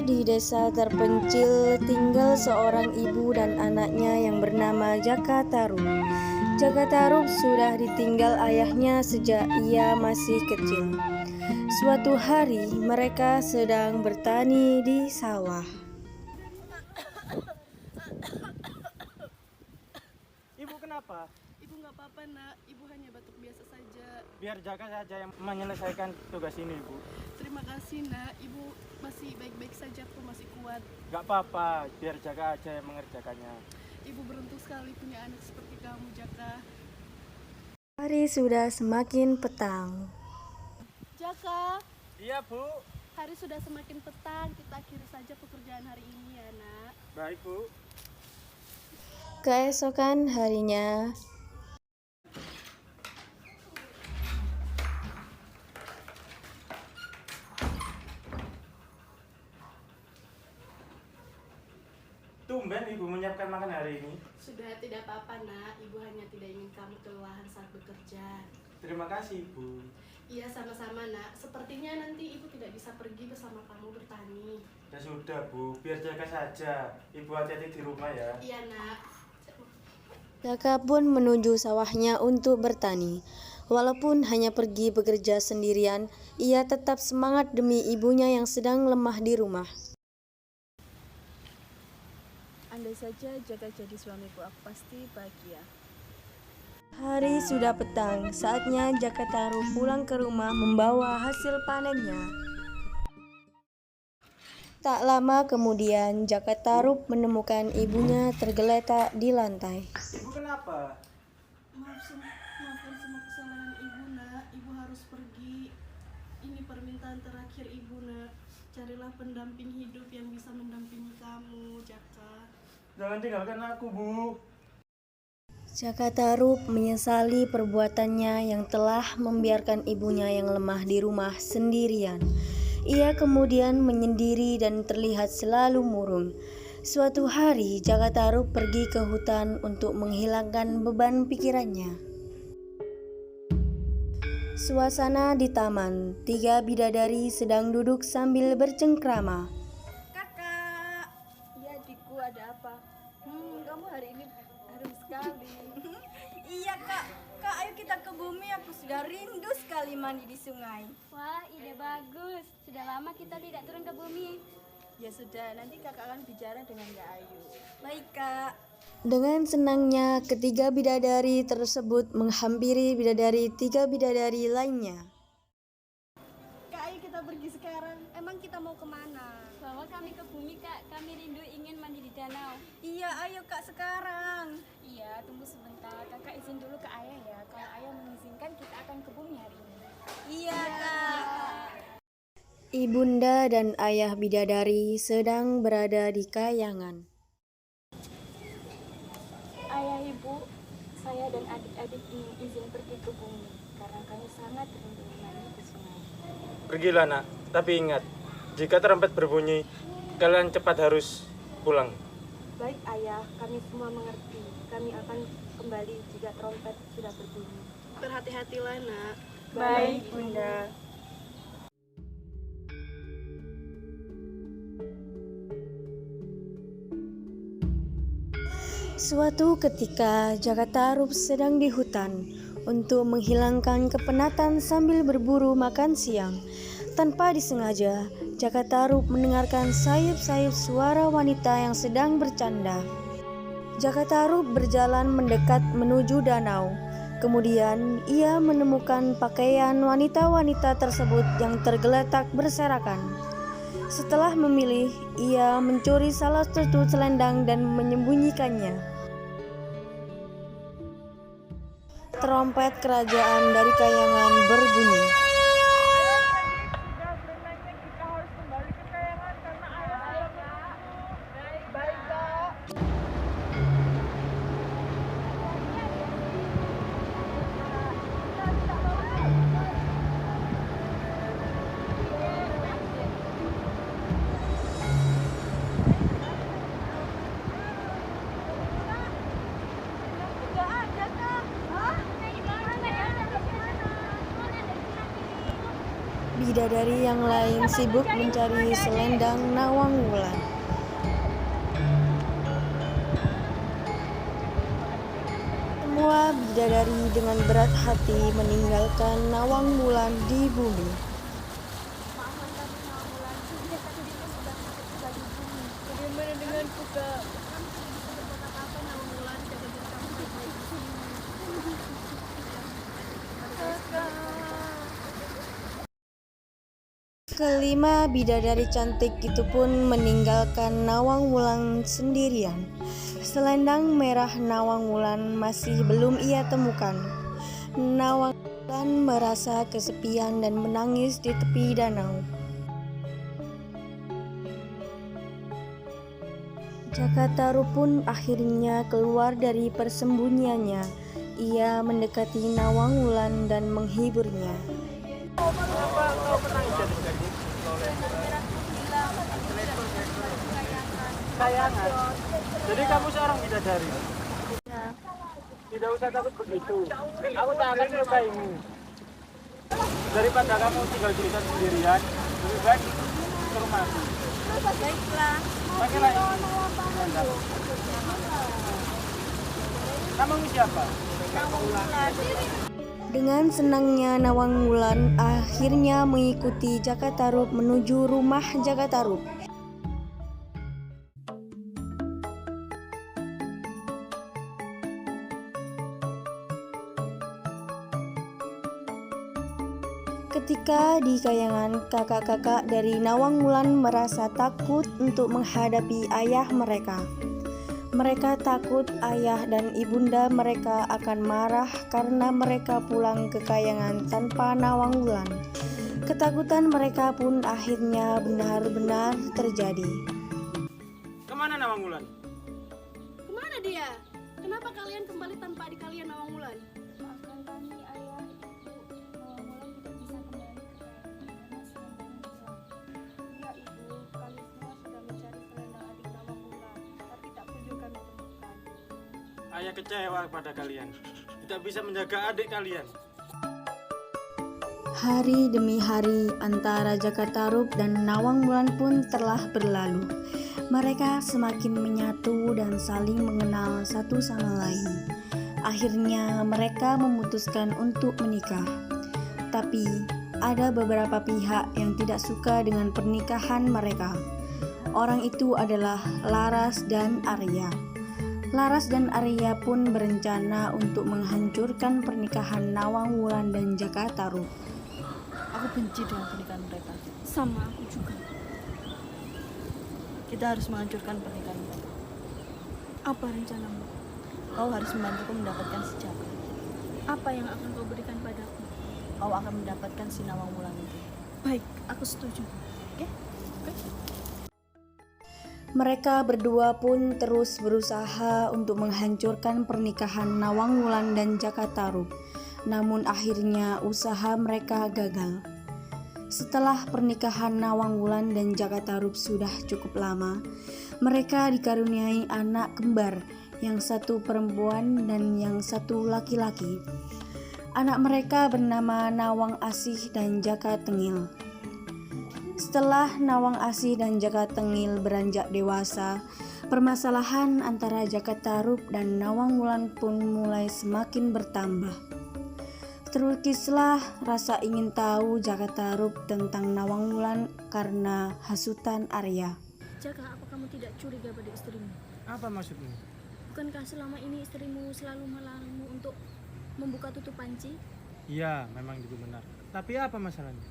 di desa terpencil tinggal seorang ibu dan anaknya yang bernama Jaka Tarub. Jaka Tarub sudah ditinggal ayahnya sejak ia masih kecil. Suatu hari mereka sedang bertani di sawah. Ibu kenapa? Ibu nggak apa-apa nak, ibu hanya batuk biasa saja. Biar Jaka saja yang menyelesaikan tugas ini, Bu. Terima kasih nak, ibu masih baik-baik saja, aku masih kuat. Gak apa-apa, biar Jaka aja yang mengerjakannya. Ibu beruntung sekali punya anak seperti kamu, Jaka. Hari sudah semakin petang. Jaka, Iya, Bu. hari sudah semakin petang, kita akhiri saja pekerjaan hari ini ya nak. Baik, Bu. Keesokan harinya, Tumben Ibu menyiapkan makan hari ini. Sudah tidak apa-apa nak, ibu hanya tidak ingin kamu kelelahan saat bekerja. Terima kasih, Bu. Iya sama-sama nak, sepertinya nanti ibu tidak bisa pergi bersama kamu bertani. Ya sudah, Bu. Biar Jaka saja. Ibu hati-hati di rumah ya. Iya nak. Jaka pun menuju sawahnya untuk bertani. Walaupun hanya pergi bekerja sendirian, ia tetap semangat demi ibunya yang sedang lemah di rumah. Andai saja Jaka jadi suamiku, aku pasti bahagia. Hari sudah petang, saatnya Jaka Tarub pulang ke rumah membawa hasil panennya. Tak lama kemudian, Jaka Tarub menemukan ibunya tergeletak di lantai. Ibu kenapa? Maafkan semua kesalahan ibu nak, ibu harus pergi. Ini permintaan terakhir ibu nak. Carilah pendamping hidup yang bisa mendampingi kamu, Jaka. Jangan tinggalkan aku, Bu. Jaka Tarub menyesali perbuatannya yang telah membiarkan ibunya yang lemah di rumah sendirian. Ia kemudian menyendiri dan terlihat selalu murung. Suatu hari, Jaka Tarub pergi ke hutan untuk menghilangkan beban pikirannya. Suasana di taman, 3 bidadari sedang duduk sambil bercengkrama. Kakak, Iya adikku, ada apa? Kamu hari ini harum sekali. iya kak, ayo kita ke bumi, aku sudah rindu sekali mandi di sungai. Wah, ide bagus. Sudah lama kita tidak turun ke bumi. Ya sudah, nanti kakak akan bicara dengan Kak Ayu. Baik kak. Dengan senangnya, ketiga bidadari tersebut menghampiri 3 bidadari lainnya. Kak Ayu, kita pergi sekarang. Emang kita mau kemana? Bawa kami ke bumi, Kak. Kami rindu ingin mandi di danau. Iya ayo kak sekarang. Iya, tunggu sebentar. Kakak izin dulu ke ayah ya. Kalau ayah mengizinkan, kita akan ke bumi hari ini. Iya kak. Ibunda dan ayah bidadari sedang berada di kayangan. Ayah, ibu, saya dan adik-adik ingin izin pergi ke bumi. Karena kami sangat rindu mandi di sungai. Pergilah, Nak. Tapi ingat, jika trompet berbunyi, kalian cepat harus pulang. Baik ayah, kami semua mengerti. Kami akan kembali jika trompet sudah berbunyi. Berhati-hatilah nak. Baik bunda. Suatu ketika, Jaka Tarub sedang di hutan untuk menghilangkan kepenatan sambil berburu makan siang. Tanpa disengaja, Jaka Tarub mendengarkan sayup-sayup suara wanita yang sedang bercanda. Jaka Tarub berjalan mendekat menuju danau. Kemudian, ia menemukan pakaian wanita-wanita tersebut yang tergeletak berserakan. Setelah memilih, ia mencuri salah satu selendang dan menyembunyikannya. Trompet kerajaan dari kayangan berbunyi. bidadari yang lain sibuk mencari selendang Nawang Wulan. Semua bidadari dengan berat hati meninggalkan Nawang Wulan di bumi. Maafkan kami Nawang Wulan, sejak tadi dirimu sudah masuk tinggal di bumi. Bagaimana denganku, Kak? Kamu tidak bisa berbuat apa-apa, Nawang Wulan. Jaga diri kamu baik-baik. Kelima bidadari cantik itu pun meninggalkan Nawang Wulan sendirian. Selendang merah Nawang Wulan masih belum ia temukan. Nawang Wulan merasa kesepian dan menangis di tepi danau. Jakataru pun akhirnya keluar dari persembunyiannya. Ia mendekati Nawang Wulan dan menghiburnya. Kayangan. Jadi kamu seorang bidadari? Tidak usah takut begitu. Aku tak akan melukaimu. Daripada kamu tinggal di hutan sendirian, lebih baik ke rumahku. Baiklah. Pakailah ini. Namamu siapa? Dengan senangnya Nawang Wulan akhirnya mengikuti Jakataru menuju rumah Jakataru. Ketika di kayangan, kakak-kakak dari Nawang Wulan merasa takut untuk menghadapi ayah mereka. Mereka takut ayah dan ibunda mereka akan marah karena mereka pulang ke kayangan tanpa Nawang Wulan. Ketakutan mereka pun akhirnya benar-benar terjadi. Kemana Nawang Wulan? Kemana dia? Kenapa kalian kembali tanpa adik kalian, Nawang Wulan? Maafkan kami ayah, ibu. Nawang Wulan tidak bisa kembali ke kayangan karena selendang hilang. Ya ibu, kami semua sudah mencari selendang adik Nawang Wulan, tapi tak kunjung kami temukan. Ayah kecewa pada kalian. Tidak bisa menjaga adik kalian. Hari demi hari antara Jakataru dan Nawang Wulan pun telah berlalu. Mereka semakin menyatu dan saling mengenal satu sama lain. Akhirnya mereka memutuskan untuk menikah. Tapi ada beberapa pihak yang tidak suka dengan pernikahan mereka. Orang itu adalah Laras dan Arya. Laras dan Arya pun berencana untuk menghancurkan pernikahan Nawang Wulan dan Jakataru. Aku benci dengan pernikahan mereka. Sama aku juga. Kita harus menghancurkan pernikahan mereka. Apa rencanamu? Kau harus membantuku mendapatkan si Jaka. Apa yang akan kau berikan padaku? Kau akan mendapatkan si Nawang Wulan itu. Baik, aku setuju. Mereka berdua pun terus berusaha untuk menghancurkan pernikahan Nawang Wulan dan Jakataru. Namun akhirnya usaha mereka gagal. Setelah pernikahan Nawang Wulan dan Jakataru sudah cukup lama, mereka dikaruniai anak kembar, yang satu perempuan dan yang satu laki-laki. Anak mereka bernama Nawang Asih dan Jaka Tengil. Setelah Nawang Asih dan Jaka Tengil beranjak dewasa, permasalahan antara Jakataru dan Nawang Wulan pun mulai semakin bertambah. Terukislah rasa ingin tahu Jakataru tentang Nawang Wulan karena hasutan Arya. Jaka, apa kamu tidak curiga pada istrimu? Apa maksudmu? Bukankah selama ini istrimu selalu melarangmu untuk membuka tutup panci? Iya, memang itu benar. Tapi apa masalahnya?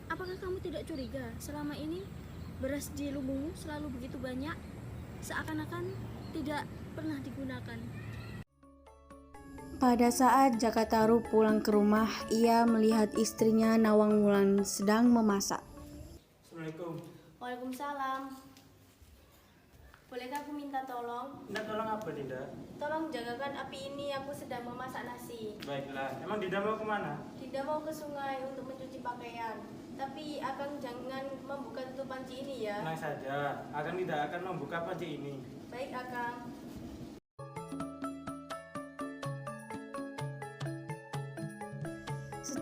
Apakah kamu tidak curiga selama ini beras di lubungmu selalu begitu banyak, seakan-akan tidak pernah digunakan? Pada saat Jakataru pulang ke rumah, ia melihat istrinya Nawang Wulan sedang memasak. Assalamualaikum. Waalaikumsalam. Bolehkah aku minta tolong? Dinda tolong apa Dinda? Tolong jagakan api ini, aku sedang memasak nasi. Baiklah, emang Dinda mau kemana? Dinda mau ke sungai untuk mencuci pakaian. Tapi Akang jangan membuka tutup panci ini ya. Tenang saja, Akang tidak akan membuka panci ini. Baik Akang.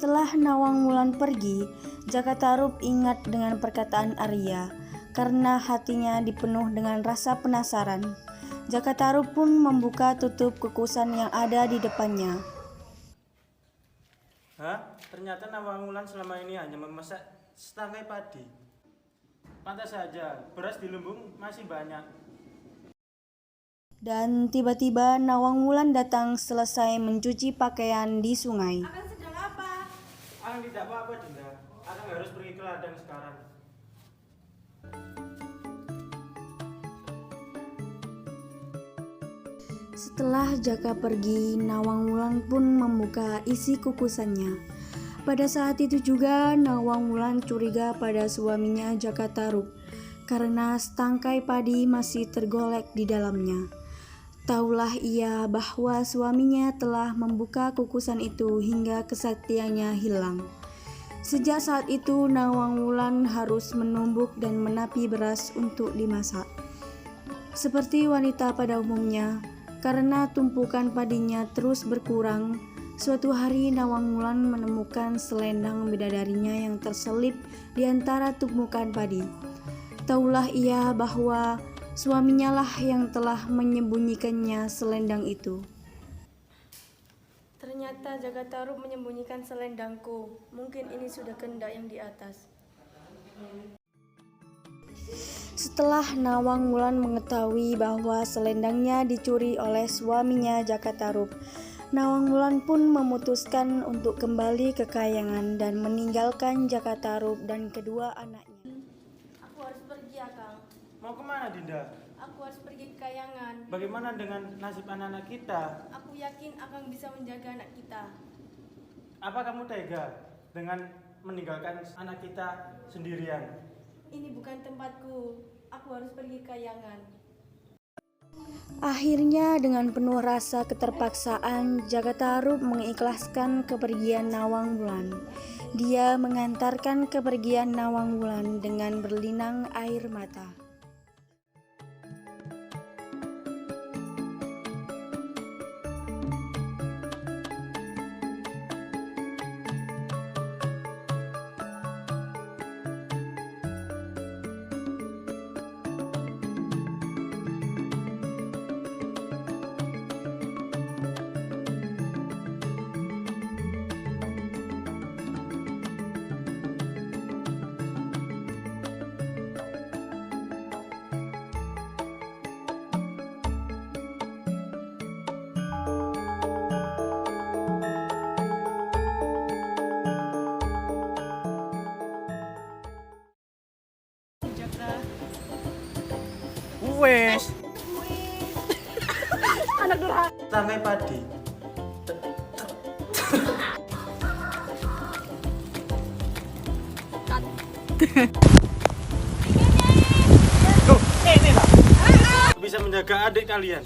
Setelah Nawang Wulan pergi, Jakatarup ingat dengan perkataan Arya. Karena hatinya dipenuh dengan rasa penasaran, Jakatarup pun membuka tutup kukusan yang ada di depannya. Hah? Ternyata Nawangwulan selama ini hanya memasak setangkai padi. Pantas saja, beras di lumbung masih banyak. Dan tiba-tiba Nawangwulan datang selesai mencuci pakaian di sungai. Akan sedang apa? Akang tidak apa-apa, Dinda. Akang harus pergi ke ladang sekarang. Setelah Jaka pergi, Nawangwulan pun membuka isi kukusannya. Pada saat itu juga Nawangwulan curiga pada suaminya Jakatarup karena setangkai padi masih tergolek di dalamnya. Taulah ia bahwa suaminya telah membuka kukusan itu hingga kesaktiannya hilang. Sejak saat itu Nawangwulan harus menumbuk dan menapi beras untuk dimasak. Seperti wanita pada umumnya, karena tumpukan padinya terus berkurang, suatu hari Nawangwulan menemukan selendang bidadarinya yang terselip di antara tumpukan padi. Taulah ia bahwa suaminya lah yang telah menyembunyikannya selendang itu. Ternyata Jakatarup menyembunyikan selendangku. Mungkin ini sudah kehendak yang di atas. Setelah Nawangwulan mengetahui bahwa selendangnya dicuri oleh suaminya Jakatarup, Nawangwulan pun memutuskan untuk kembali ke Kahyangan dan meninggalkan Jakatarup dan kedua anaknya. Aku harus pergi, Akang. Mau kemana, Dinda? Aku harus pergi ke Kahyangan. Bagaimana dengan nasib anak-anak kita? Aku yakin Akang bisa menjaga anak kita. Apa kamu tega dengan meninggalkan anak kita sendirian? Ini bukan tempatku. Aku harus pergi ke Kahyangan. Akhirnya dengan penuh rasa keterpaksaan, Jakatarup mengikhlaskan kepergian Nawangwulan. Dia mengantarkan kepergian Nawangwulan dengan berlinang air mata. Wes. Anak durhaka. Setangkai padi. Ini lah. Bisa menjaga adik kalian.